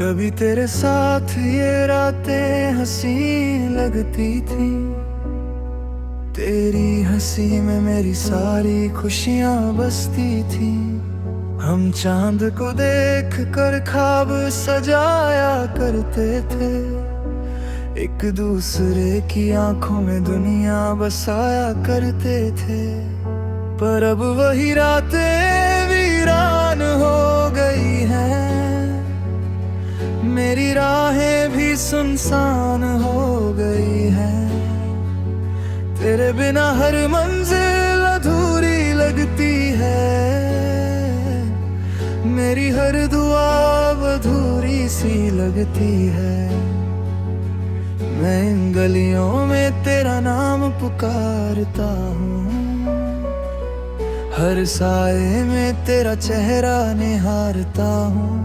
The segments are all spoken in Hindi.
कभी तेरे साथ ये रातें हंसी लगती थी, तेरी हंसी में मेरी सारी खुशियां बसती थी। हम चांद को देख कर ख्वाब सजाया करते थे, एक दूसरे की आंखों में दुनिया बसाया करते थे। पर अब वही रातें वीरान हो गई हैं, मेरी राहें भी सुनसान हो गई हैं। तेरे बिना हर मंजिल अधूरी लगती है, मेरी हर दुआ अधूरी सी लगती है। मैं इन गलियों में तेरा नाम पुकारता हूँ, हर साए में तेरा चेहरा निहारता हूँ।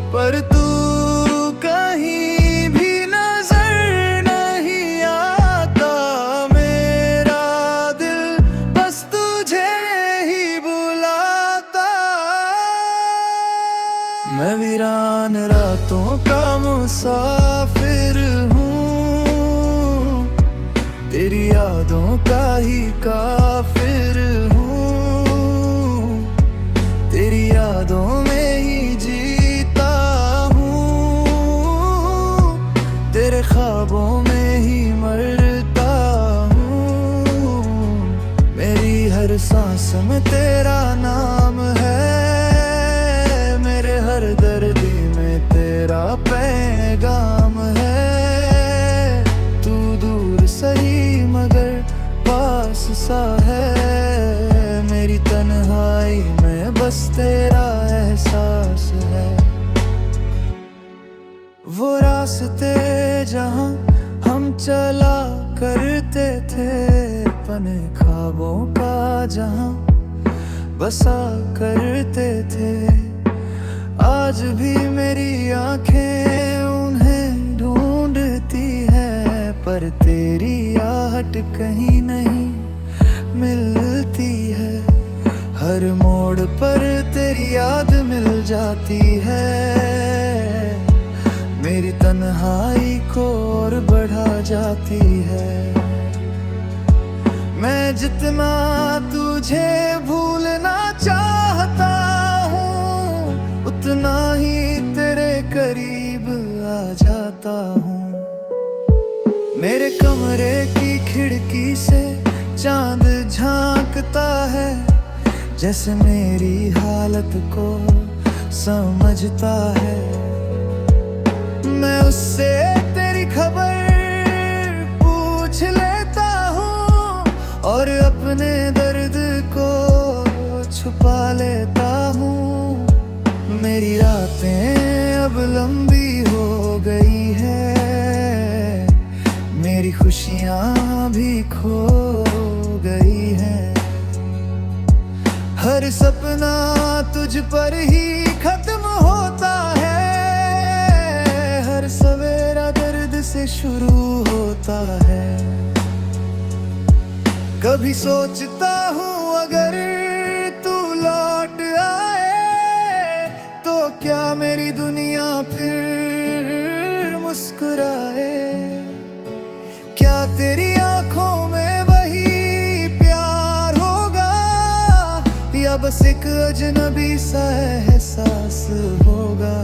पर तू कहीं भी नजर नहीं आता, मेरा दिल बस तुझे ही बुलाता। मैं वीरान रातों का मुसाफिर हूँ, तेरी यादों का ही काफिर हूँ। तेरी यादों में ही जीता हूँ, तेरे ख्वाबों में ही मरता हूँ। मेरी हर सांस में तेरा नाम है, मेरे हर दर्द में तेरा पैगाम है। तू दूर सही मगर पास सा है, मेरी तन्हाई में बस तेरा एहसास है। वो रास्ते जहाँ हम चला करते थे, अपने ख्वाबों का जहाँ बसा करते थे, आज भी मेरी आंखें उन्हें ढूंढती है। पर तेरी आहट कहीं नहीं मिलती है, हर मोड़ पर तेरी याद मिल जाती है। मेरी तन्हाई को और बढ़ा जाती है। मैं जितना तुझे भूलना चाहता हूँ, उतना ही तेरे करीब आ जाता हूँ। मेरे कमरे की खिड़की से चांद झांकता है, जैसे मेरी हालत को समझता है। मैं उससे तेरी खबर पूछ लेता हूँ, और अपने दर्द को छुपा लेता हूँ। मेरी रातें अब लंबी हो गई है, मेरी खुशियाँ भी खो गई हैं। हर सपना तुझ पर ही खत्म होता है, हर सवेरा दर्द से शुरू होता है। कभी सोचता हूँ अगर तू लौट आए, तो क्या मेरी दुनिया फिर मुस्कुराए। क्या तेरी आंखों में वही प्यार होगा, या बस एक अजनबी सा एहसास होगा।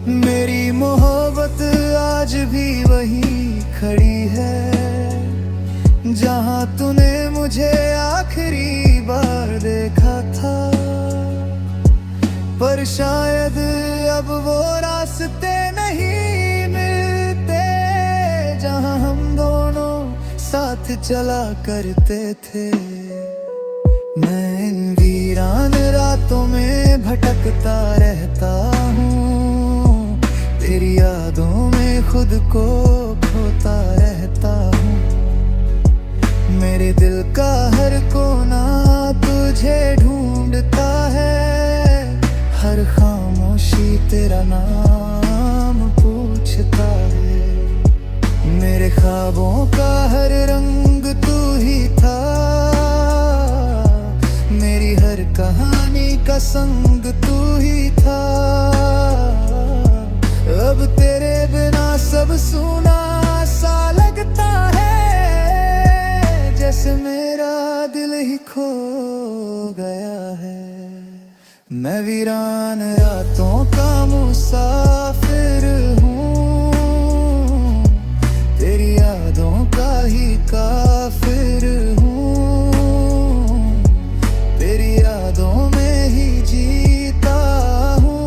मेरी मोहब्बत आज भी वही खड़ी है, जहाँ तूने मुझे आखिरी बार देखा था। पर शायद अब वो रास्ते नहीं मिलते, जहाँ हम दोनों साथ चला करते थे। मैं इन वीरान रातों में भटकता रहता हूँ, तेरी यादों में खुद को खोता रहता हूँ। मेरे दिल का हर कोना तुझे ढूंढता है, हर खामोशी तेरा नाम पूछता है। मेरे ख्वाबों का हर रंग तू ही था, मेरी हर हर कहानी का संग तू ही था। अब तेरे बिना सब सूना सा लगता है, जैसे मेरा दिल ही खो गया है। मैं वीरान रातों का मुसाफिर हूँ, तेरी यादों का ही काफिर हूँ। तेरी यादों में ही जीता हूँ,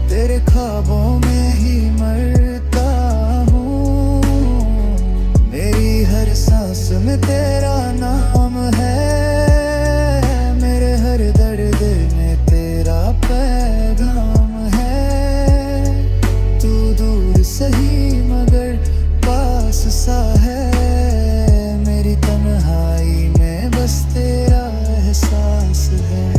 तेरे ख्वाबों में ही मरता हूँ। मेरी हर सांस में तेरा नाम है, सही मगर पास सा है। मेरी तन्हाई में बस तेरा एहसास है।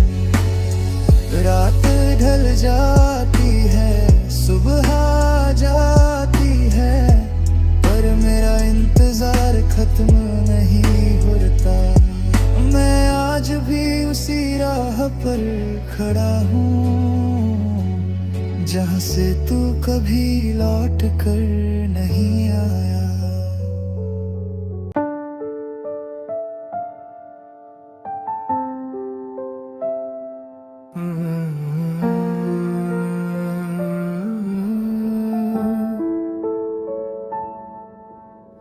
रात ढल जाती है, सुबह आ जाती है, पर मेरा इंतजार खत्म नहीं होता। मैं आज भी उसी राह पर खड़ा हूँ, जहाँ से तू कभी लौट कर नहीं आया।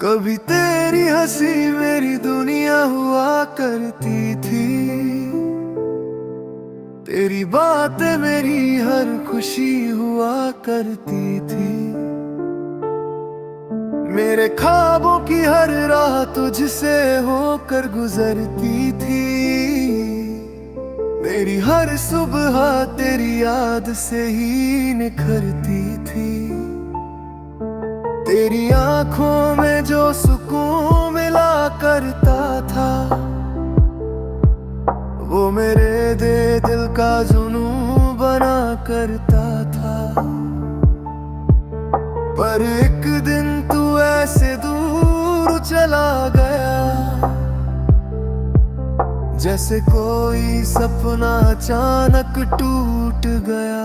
कभी तेरी हंसी मेरी दुनिया हुआ करती थी, तेरी बातें मेरी हर खुशी हुआ करती थी। मेरे ख्वाबों की हर राह तुझसे होकर गुजरती थी। मेरी हर सुबह तेरी याद से ही निखरती थी। तेरी आंखों में जो सुकून मिला करता था, वो मेरे दिल का जुनून बना करता था। पर एक दिन तू ऐसे दूर चला गया, जैसे कोई सपना अचानक टूट गया।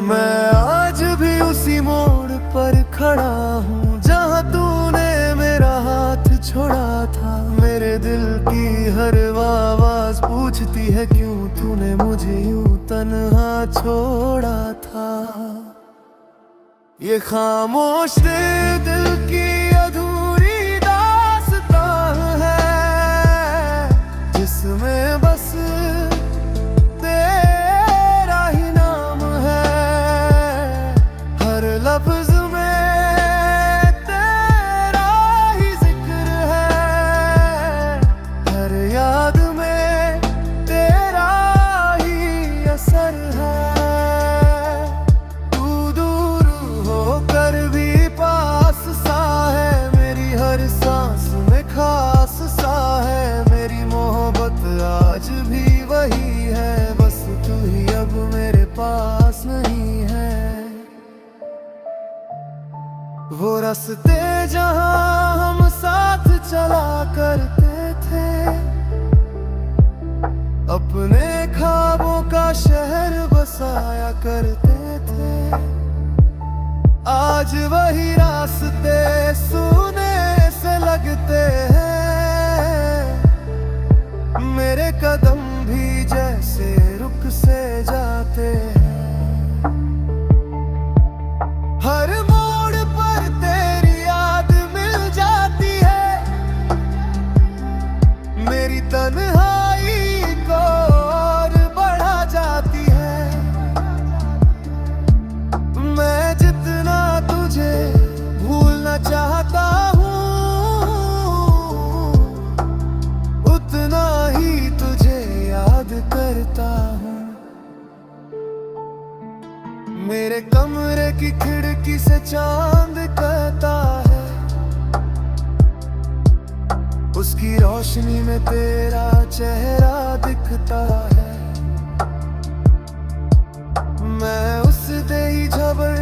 मैं आज भी उसी मोड़ पर खड़ा हूँ, जहाँ तूने मेरा हाथ छोड़ा था। मेरे दिल की हर आवाज पूछती है, क्यों तूने मुझे यूं तन्हा छोड़ा था। ये खामोश दिल की अधूरी दास्तां है, जिसमें बस तेरा ही नाम है। हर लफ्ज वो रास्ते जहाँ हम साथ चला करते थे, अपने ख्वाबों का शहर बसाया करते थे। आज वही रास्ते सुने से लगते हैं, मेरे कदम भी जैसे रुक से जाते हैं। हर मोड़ पर तेरी याद मिल जाती है, मेरी तन्हाई को और बढ़ा जाती है। मैं जितना तुझे भूलना चाहता हूँ, उतना ही तुझे याद करता हूँ। मेरे कमरे की खिड़की से चांद कहता है, उसकी रोशनी में तेरा चेहरा दिखता है। मैं उस देही खबर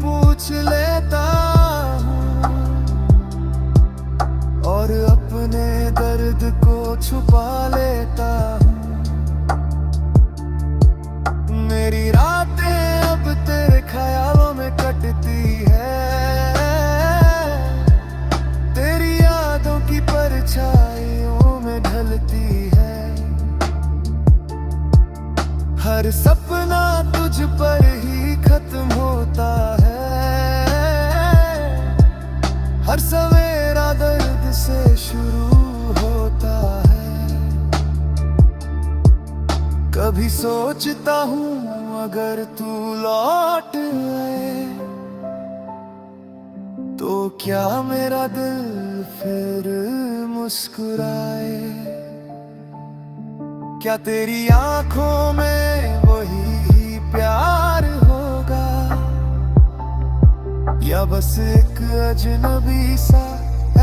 पूछ लेता हूँ, और अपने दर्द सोचता हूँ अगर तू लौट आए तो क्या मेरा दिल फिर मुस्कुराए। क्या तेरी आंखों में वही प्यार होगा या बस एक अजनबी सा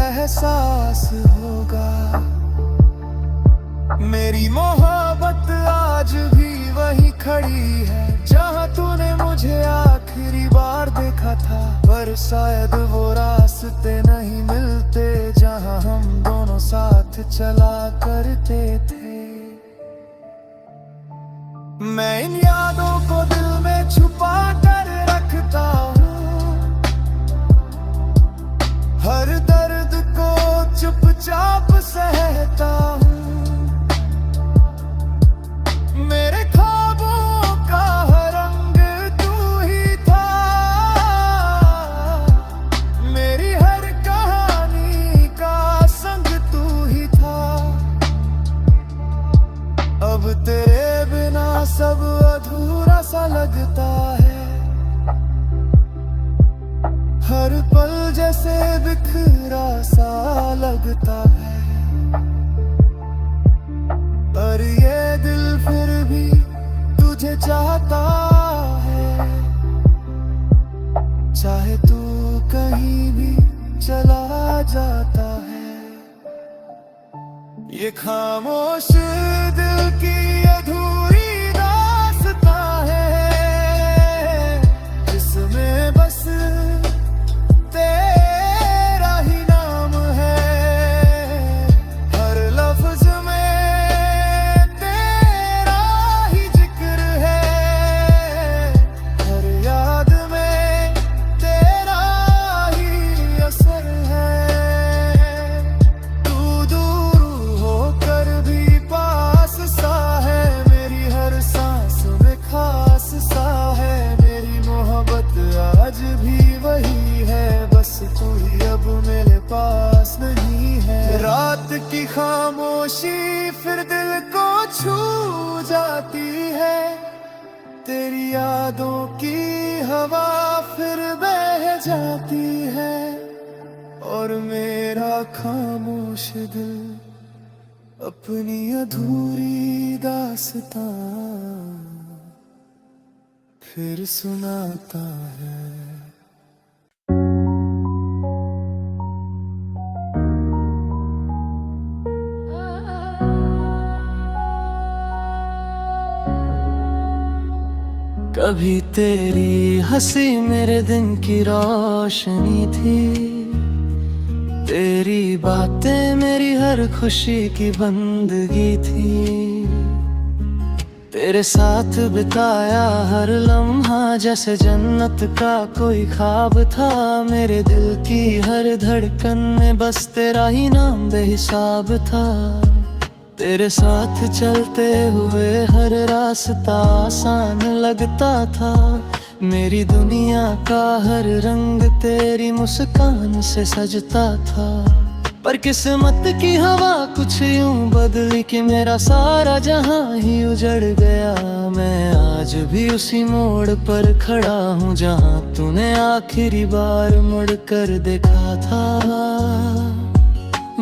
एहसास होगा। मेरी मोहब्बत आज भी वही खड़ी है जहाँ तूने मुझे आखिरी बार देखा था, पर शायद वो रास्ते नहीं मिलते जहाँ हम दोनों साथ चला करते थे। मैं इन यादों को दिल में छुपा कर रखता हूँ, हर दर्द को चुपचाप सहता हूँ। मेरे ख्वाबों का हर रंग तू ही था, मेरी हर कहानी का संग तू ही था। अब तेरे बिना सब अधूरा सा लगता है, हर पल जैसे बिखरा सा लगता है। पर ये दिल फिर भी तुझे चाहता है, चाहे तू कहीं भी चला जाता है। ये खामोश दिल की अधूरी दास्तां है जिसमें बस तेरा ही नाम है। हर लफ्ज में तेरा ही जिक्र है, हर याद में तेरा ही असर है। तू दूर होकर भी पास सा है, मेरी हर सांस में खास सा है। मेरी मोहब्बत आज भी वही है, बस तू ही अब मेरे पास नहीं है। रात की खामोशी फिर दिल को छू जाती है, तेरी यादों की हवा फिर बह जाती है। और मेरा खामोश दिल अपनी अधूरी दास्तां फिर सुनाता है। कभी तेरी हंसी मेरे दिन की रोशनी थी, तेरी बातें मेरी हर खुशी की बंदगी थी। तेरे साथ बिताया हर लम्हा जैसे जन्नत का कोई ख्वाब था। मेरे दिल की हर धड़कन में बस तेरा ही नाम बेहिसाब था। तेरे साथ चलते हुए हर रास्ता आसान लगता था, मेरी दुनिया का हर रंग तेरी मुस्कान से सजता था। पर किस्मत की हवा कुछ यूं बदली कि मेरा सारा जहां ही उजड़ गया। मैं आज भी उसी मोड़ पर खड़ा हूँ जहां तूने आखिरी बार मुड़ कर देखा था।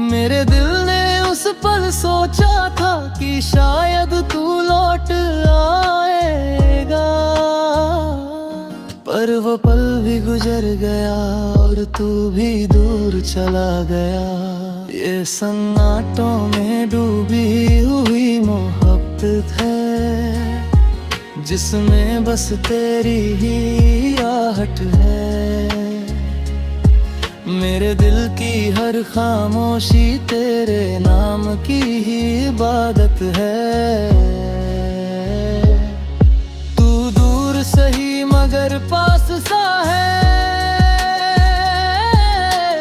मेरे दिल ने उस पल सोचा था कि शायद तू लौट आएगा, पर वो पल भी गुजर गया और तू भी दूर चला गया। ये सन्नाटों में डूबी हुई मोहब्बत है जिसमें बस तेरी ही आहट है। मेरे दिल की हर खामोशी तेरे नाम की ही इबादत है। तू दूर सही मगर पास सा है,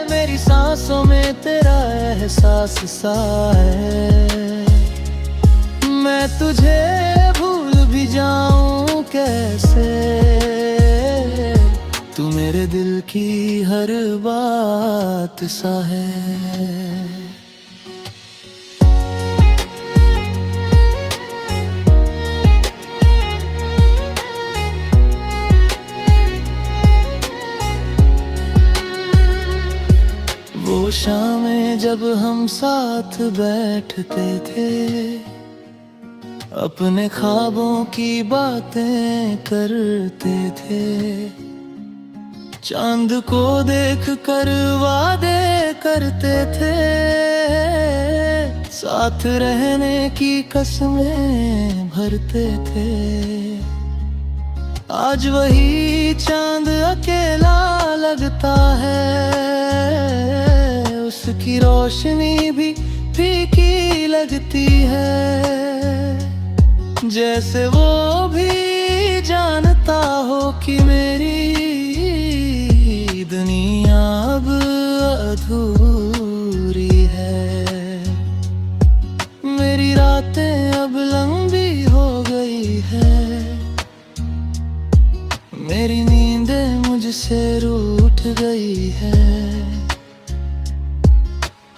मेरी सांसों में तेरा एहसास सा है। मैं तुझे भूल भी जाऊं कैसे, तू मेरे दिल की हर बात सा है। शामें जब हम साथ बैठते थे, अपने ख्वाबों की बातें करते थे, चांद को देख कर वादे करते थे, साथ रहने की कसमें भरते थे। आज वही चांद अकेला लगता है, उसकी रोशनी भी फीकी लगती है, जैसे वो भी जानता हो कि मेरी दुनिया अब अधूरी है। मेरी रातें अब लंबी हो गई है, मेरी नींदें मुझसे रूठ गई है,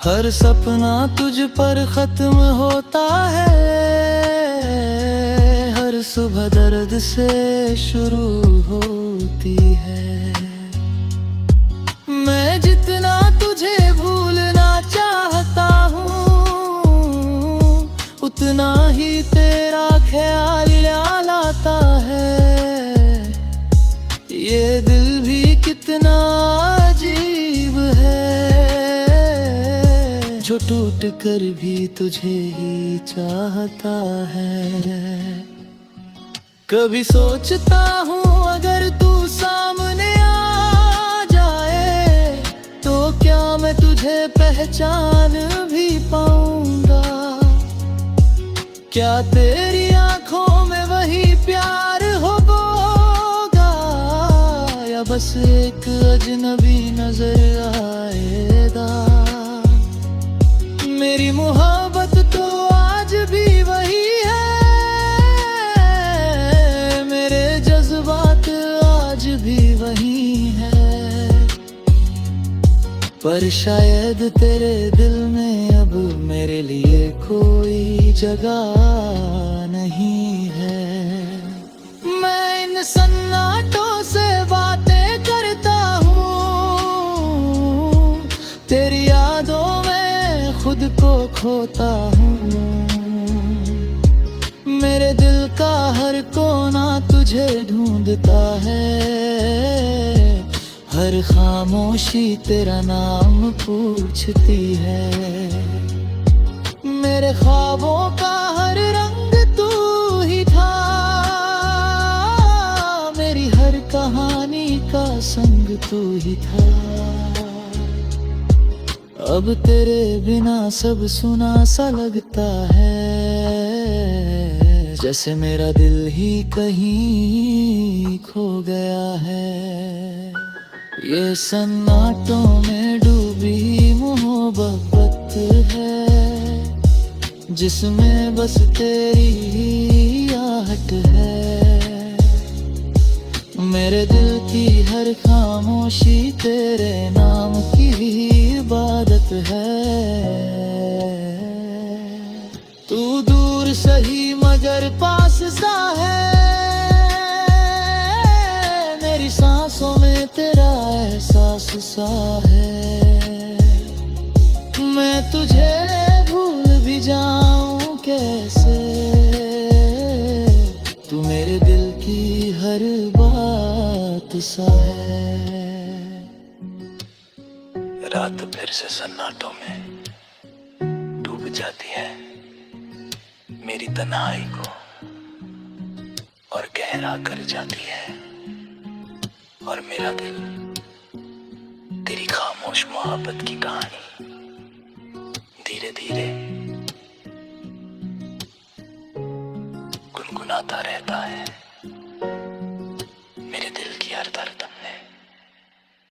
हर सपना तुझ पर खत्म होता है, हर सुबह दर्द से शुरू होती है। मैं जितना तुझे भूलना चाहता हूँ, उतना ही तेरा ख्याल याद आता है। ये दिल भी कितना अजीब है, जो टूट कर भी तुझे ही चाहता है। कभी सोचता हूँ अगर तू सामने आ जाए, तो क्या मैं तुझे पहचान भी पाऊंगा? क्या तेरी आंखों में वही प्यार होगा, या बस एक अजनबी नजर आएगा? मेरी मोहब्बत तो आज भी वही है, मेरे जज्बात आज भी वही है, पर शायद तेरे दिल में अब मेरे लिए कोई जगह नहीं है। मैं इन सन्नाटों से बातें करता हूँ, तेरी यादों में खुद को खोता हूँ, मेरे दिल का हर कोना तुझे ढूंढता है, हर खामोशी तेरा नाम पूछती है। मेरे ख्वाबों का हर रंग तू ही था, मेरी हर कहानी का संग तू ही था। अब तेरे बिना सब सुना सा लगता है, जैसे मेरा दिल ही कहीं खो गया है। ये सन्नाटों में डूबी मोहब्बत है, जिसमें बस तेरी ही आहट है, मेरे दिल की हर खामोशी तेरे नाम की इबादत है। तू दूर सही मगर पास सा है, मेरी सांसों में तेरा एहसास सा है। मैं तुझे भूल भी जाऊं कैसे, तू मेरे दिल की हर बात सा है। रात फिर से सन्नाटों में डूब जाती है मेरी तन्हाई को, और गहरा कर जाती है, और मेरा दिल तेरी खामोश मोहब्बत की कहानी धीरे धीरे गुनगुनाता रहता है।